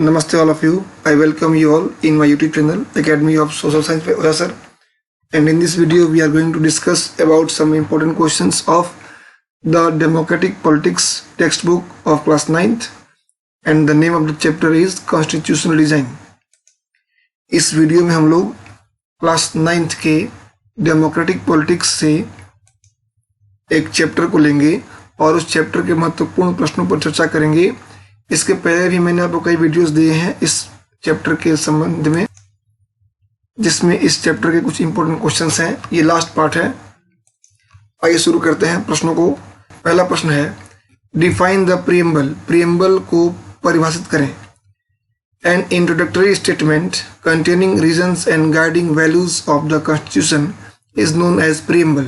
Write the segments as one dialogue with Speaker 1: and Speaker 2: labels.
Speaker 1: Namaste all of you. I welcome you all in my YouTube channel Academy of Social Science by Oza Sir. And in this video we are going to discuss about some important questions of the Democratic Politics textbook of class 9th, and the name of the chapter is Constitutional Design. इस video में हम लोग class 9th के democratic politics से एक chapter को लेंगे और उस चैप्टर के महत्वपूर्ण प्रश्नों पर चर्चा करेंगे। इसके पहले भी मैंने आपको कई वीडियोस दिए हैं इस चैप्टर के संबंध में, जिसमें इस चैप्टर के कुछ इंपॉर्टेंट क्वेश्चंस हैं। ये लास्ट पार्ट है। आइए शुरू करते हैं प्रश्नों को। पहला प्रश्न है, डिफाइन द प्रीएम्बल। प्रीएम्बल को परिभाषित करें। An introductory statement containing reasons and guiding values of the constitution is known as preamble.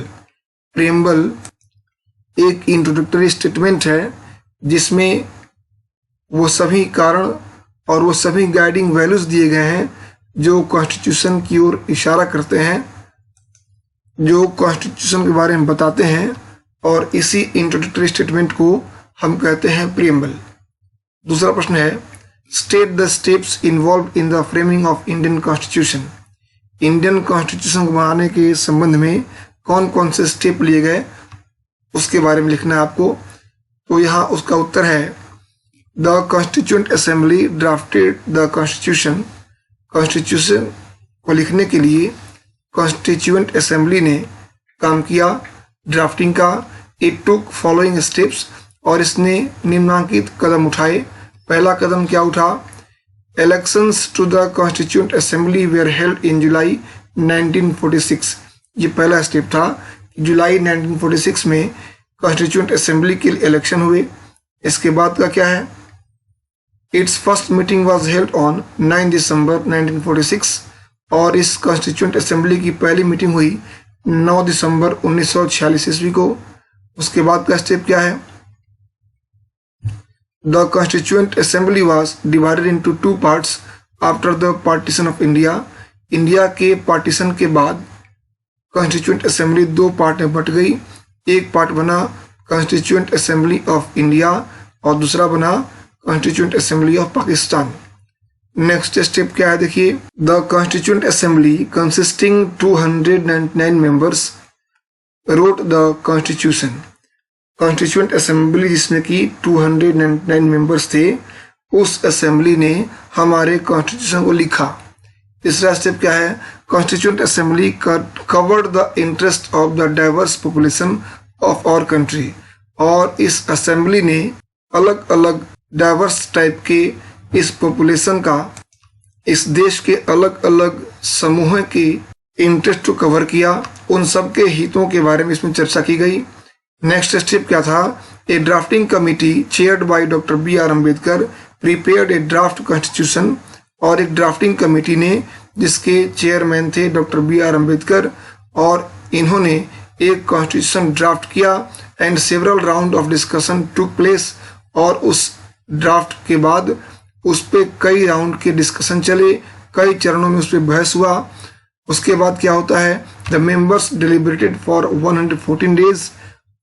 Speaker 1: Preamble एक इंट्रोडक्टरी स्टेटमेंट है जिसमें वो सभी कारण और वो सभी गाइडिंग वैल्यूज दिए गए हैं जो कॉन्स्टिट्यूशन की ओर इशारा करते हैं, जो कॉन्स्टिट्यूशन के बारे में बताते हैं, और इसी इंट्रोडक्टरी स्टेटमेंट को हम कहते हैं प्रीएम्बल। दूसरा प्रश्न है, state the steps involve in the framing of Indian constitution. Indian constitution को बनाने के संबंध में कौन कौन से स्टेप लिए गए उसके बारे में लिखना है आपको। तो यहाँ उसका उत्तर है, the constituent assembly drafted the constitution. Constitution को लिखने के लिए कॉन्स्टिट्यूएंट असेंबली ने काम किया ड्राफ्टिंग का। इट टुक फॉलोइंग स्टेप्स, और इसने निम्नांकित कदम उठाए। पहला कदम क्या उठा? Elections to the constituent assembly were held in July 1946। ये पहला स्टेप था। जुलाई 1946 में कॉन्स्टिट्यूएंट असेंबली के इलेक्शन हुए। इसके बाद का क्या है? It's first meeting was held on 9 दिसंबर 1946, और इस कॉन्स्टिट्यूएंट असेंबली की पहली मीटिंग हुई 9 दिसंबर 1946 ईस्वी को। उसके बाद का स्टेप क्या है? The constituent assembly was divided into 2 parts after the partition of India. India के पार्टीशन के बाद कॉन्स्टिट्यूएंट असेंबली 2 पार्ट में बट गई। एक पार्ट बना कॉन्स्टिट्यूएंट असेंबली ऑफ इंडिया और दूसरा बना constituent assembly of Pakistan. Next step क्या है देखिए, the constituent assembly consisting 299 members wrote the constitution. Constituent assembly जिसमें कि 299 मेंबर्स थे, उस असेंबली ने हमारे कॉन्स्टिट्यूशन को लिखा। तीसरा स्टेप क्या है? Constituent assembly covered the interest of the diverse population of our country, और इस असेंबली ने अलग अलग डाइवर्स टाइप के इस पॉपुलेशन का, इस देश के अलग अलग समूह के इंटरेस्ट को कवर किया। उन सब के हितों के बारे में इसमें चर्चा की गई। नेक्स्ट स्टेप क्या था? A drafting committee chaired by doctor B.R. Ambedkar prepared a draft constitution, और एक ड्राफ्टिंग कमेटी ने जिसके चेयरमैन थे डॉक्टर B.R. अम्बेडकर, और इन्होंने एक कॉन्स्टिट्यूशन ड्राफ्ट किया। And several round of discussion took place, और उस ड्राफ्ट के बाद उस पर कई राउंड के डिस्कशन चले, कई चरणों में उस पर बहस हुआ। उसके बाद क्या होता है? The members deliberated for 114 days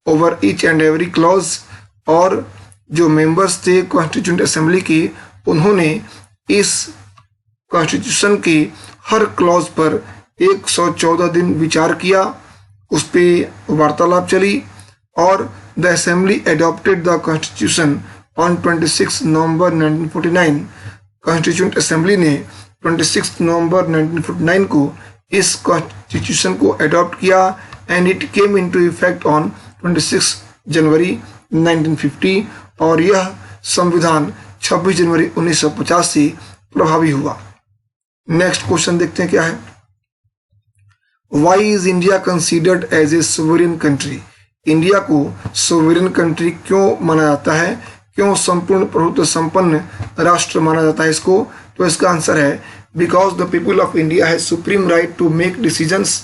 Speaker 1: over each and every clause, और जो मेंबर्स थे कॉन्स्टिट्यूएंट असेंबली के, उन्होंने इस कॉन्स्टिट्यूशन के हर क्लॉज पर 114 दिन विचार किया, उस पर वार्तालाप चली, और the assembly adopted the constitution on 26 November 1949। Constituent assembly ने 26 नवंबर 1949 को इस कॉन्स्टिट्यूशन को एडॉप्ट किया, and it came into effect on 26 जनवरी 1950, और यह संविधान 26 जनवरी 1950 से प्रभावी हुआ। नेक्स्ट क्वेश्चन देखते हैं क्या है। Why is India considered as a sovereign country. India को सोवरेन कंट्री क्यों माना जाता है, क्यों संपूर्ण प्रभुत्व संपन्न राष्ट्र माना जाता है इसको? तो इसका आंसर है, because the people of India has supreme right to make decisions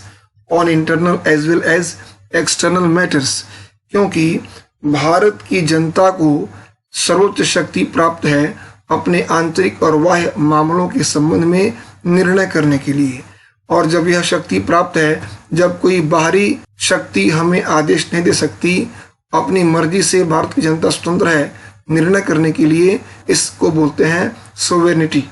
Speaker 1: on internal as well as external matters. क्योंकि भारत की जनता को सर्वोच्च शक्ति प्राप्त है अपने आंतरिक और बाह्य मामलों के संबंध में निर्णय करने के लिए, और जब यह शक्ति प्राप्त है, जब कोई बाहरी शक्ति हमें आदेश नहीं दे सकती, अपनी मर्जी से भारत की जनता स्वतंत्र है निर्णय करने के लिए, इसको बोलते हैं सोवेरेनिटी।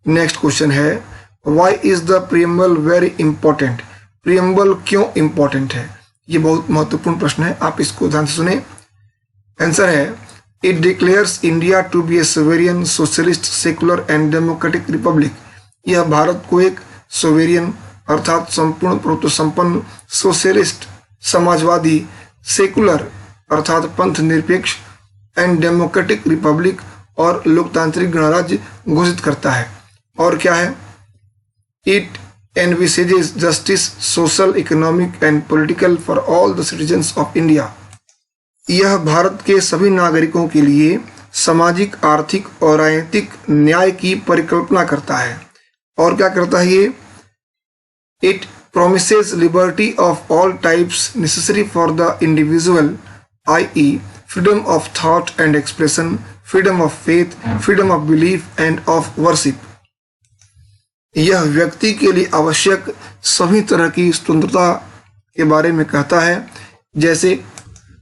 Speaker 1: नेक्स्ट क्वेश्चन है, why is the preamble very important? Preamble क्यों इंपॉर्टेंट है? ये बहुत महत्वपूर्ण प्रश्न है, आप इसको ध्यान से सुने। आंसर है, it declares India to be a sovereign socialist secular and democratic republic. यह भारत को एक सोवेरियन अर्थात संपूर्ण प्रभुत्व संपन्न, सोशलिस्ट समाजवादी, सेकुलर अर्थात पंथ निरपेक्ष, एंड डेमोक्रेटिक रिपब्लिक और लोकतांत्रिक गणराज्य घोषित करता है। और क्या है? It envisages justice, social, economic and political for all the citizens of India. यह भारत के सभी नागरिकों के लिए सामाजिक, आर्थिक और राजनीतिक न्याय की परिकल्पना करता है। और क्या करता है ये? It promises liberty of all types necessary for the individual, i.e. freedom of thought and expression, freedom of faith, freedom of belief and of worship. यह व्यक्ति के लिए आवश्यक सभी तरह की स्वतंत्रता के बारे में कहता है, जैसे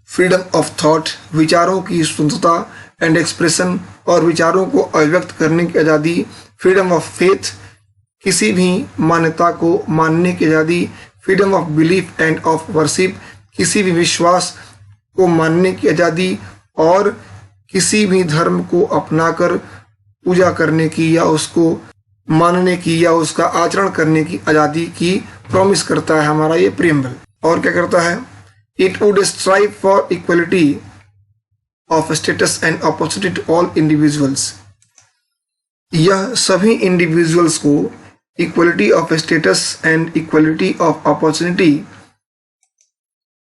Speaker 1: फ्रीडम ऑफ थॉट विचारों की स्वतंत्रता, एंड एक्सप्रेशन और विचारों को अभिव्यक्त करने की आज़ादी, फ्रीडम ऑफ फेथ किसी भी मान्यता को मानने की आज़ादी, freedom of belief end of worship किसी भी विश्वास को मानने की आज़ादी, और किसी भी धर्म को अपनाकर पूजा करने की या उसको मानने की या उसका आचरण करने की आज़ादी की प्रॉमिस करता है हमारा ये प्रीएम्बल। और क्या करता है? It would strive for equality of status and opportunity to all individuals. यह सभी इंडिविजुअल्स को equality of status and equality of opportunity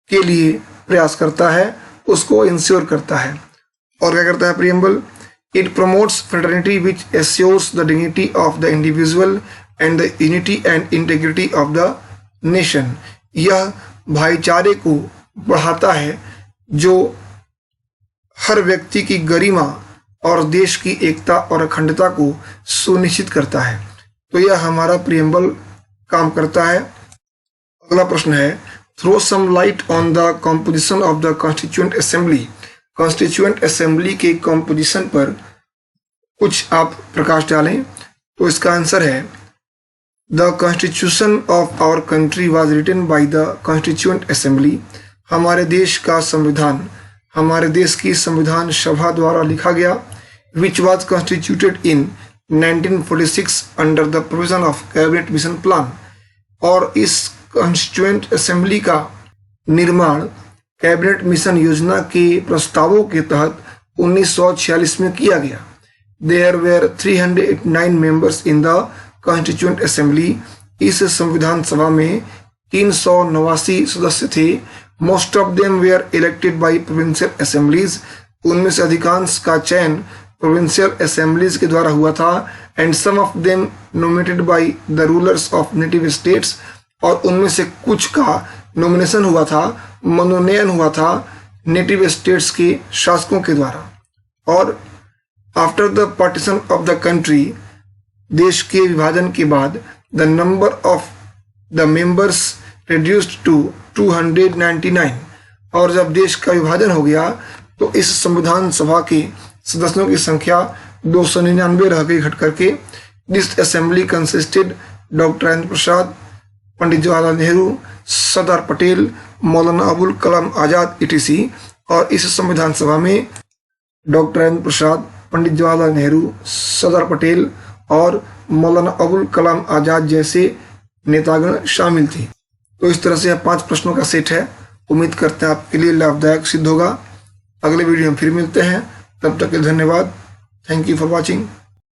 Speaker 1: के लिए प्रयास करता है, उसको इंश्योर करता है। और क्या करता है preamble? It promotes fraternity which assures the dignity of the individual and the unity and integrity of the nation. यह भाईचारे को बढ़ाता है जो हर व्यक्ति की गरिमा और देश की एकता और अखंडता को सुनिश्चित करता है। तो यह हमारा प्रीएम्बल काम करता है। अगला प्रश्न है, throw some light on the composition of the constituent assembly. Constituent assembly के कॉम्पोजिशन पर कुछ आप प्रकाश डालें। तो इसका आंसर है, the constitution of our country was written by the constituent assembly. हमारे देश का संविधान हमारे देश की संविधान सभा द्वारा लिखा गया, which was constituted in 1946 under the provision of cabinet mission plan. और इस कॉन्स्टिट्यूएंट असेंबली का निर्माण कैबिनेट मिशन योजना के प्रस्तावों के तहत 1946 में किया गया। There were 389 members in the Constituent Assembly. इस संविधान सभा में 389 सदस्य थे। Most of them were elected by provincial assemblies. उनमें से अधिकांश का चयन provincial assemblies के द्वारा हुआ था। And some of them nominated by the rulers of native states. और उनमें से कुछ का नॉमिनेशन हुआ था, मनोनयन हुआ था नेटिव स्टेट्स के शासकों के द्वारा। और after the partition of the country, देश के विभाजन के बाद, the number of the members reduced to 299। और जब देश का विभाजन हो गया तो इस संविधान सभा के सदस्यों की संख्या 299 रह गई घट करके। This assembly consisted doctor Rajendra Prasad, Pandit Jawaharlal Nehru, Sardar Patel, Maulana Abul Kalam Azad etc। और इस संविधान सभा में डॉक्टर राजेंद्र प्रसाद, पंडित जवाहरलाल नेहरू, सरदार पटेल और मौलाना अबुल कलाम आजाद जैसे नेतागण शामिल थे। तो इस तरह से 5 प्रश्नों का सेट है। उम्मीद करते हैं आपके लिए लाभदायक सिद्ध होगा। अगले वीडियो में फिर मिलते हैं, तब तक के धन्यवाद। Thank you for watching.